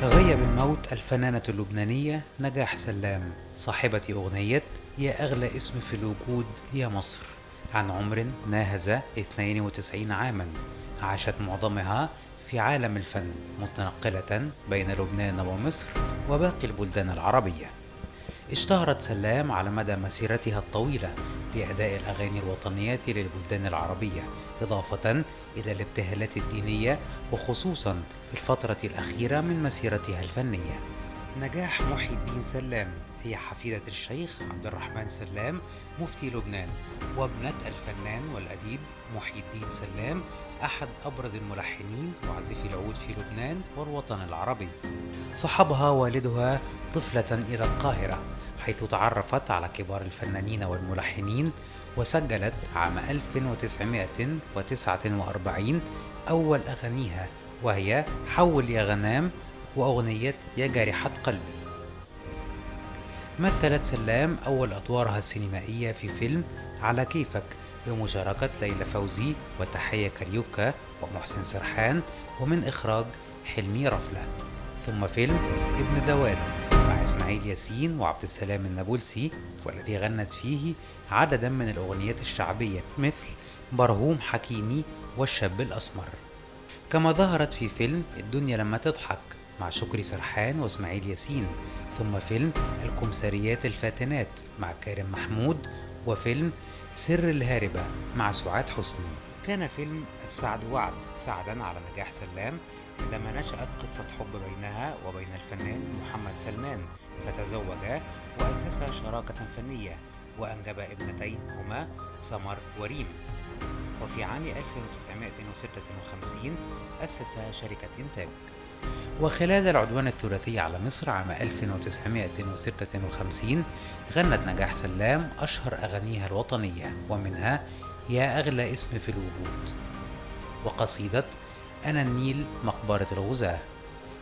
تغيب الموت الفنانة اللبنانية نجاح سلام، صاحبة أغنية يا أغلى اسم في الوجود يا مصر، عن عمر ناهز 92 عاما، عاشت معظمها في عالم الفن متنقلة بين لبنان ومصر وباقي البلدان العربية. اشتهرت سلام على مدى مسيرتها الطويلة بأداء الأغاني الوطنية للبلدان العربية، إضافة إلى الابتهالات الدينية، وخصوصا في الفترة الأخيرة من مسيرتها الفنية. نجاح محي الدين سلام هي حفيدة الشيخ عبد الرحمن سلام مفتي لبنان، وابنة الفنان والأديب محي الدين سلام، أحد أبرز الملحنين وعازفي العود في لبنان والوطن العربي. صحبها والدها طفلة إلى القاهرة، حيث تعرفت على كبار الفنانين والملحنين، وسجلت عام 1949 أول أغانيها، وهي حول يا غنام وأغنية يا جارحة قلبي. مثلت سلام أول أدوارها السينمائية في فيلم على كيفك بمشاركة ليلى فوزي وتحية كاريوكا ومحسن سرحان، ومن إخراج حلمي رفلة. ثم فيلم ابن دواد مع إسماعيل ياسين وعبد السلام النابلسي، والذي غنت فيه عددا من الأغنيات الشعبية مثل برهوم حكيمي والشاب الأسمر. كما ظهرت في فيلم الدنيا لما تضحك مع شكري سرحان وإسماعيل ياسين، ثم فيلم الكمثريات الفاتنات مع كارم محمود، وفيلم سر الهاربة مع سعاد حسني. كان فيلم السعد وعد سعدا على نجاح سلام عندما نشأت قصة حب بينها وبين الفنان محمد سلمان، فتزوجا وأسسا شراكة فنية وأنجبا ابنتين هما سمر وريم. وفي عام 1956 أسس شركة إنتاج. وخلال العدوان الثلاثي على مصر عام 1956 غنت نجاح سلام أشهر أغانيها الوطنية، ومنها يا أغلى اسم في الوجود، وقصيدة أنا النيل مقبرة الغزاة،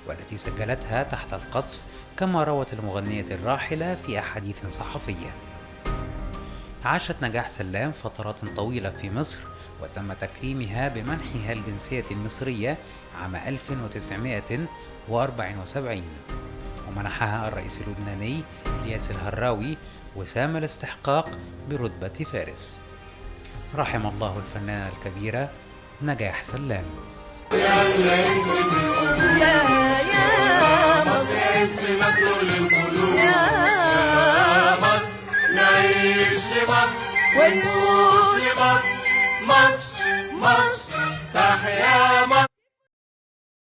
والتي سجلتها تحت القصف، كما روت المغنية الراحلة في أحاديث صحفية. عاشت نجاح سلام فترات طويلة في مصر، وتم تكريمها بمنحها الجنسية المصرية عام 1974، ومنحها الرئيس اللبناني إلياس الهراوي وسام الاستحقاق برتبة فارس. رحم الله الفنانة الكبيرة نجاح سلام. يا مصر اسم مدلول القلوب، يا مصر نعيش لمصر ونموت لمصر، مصر مصر تحيا.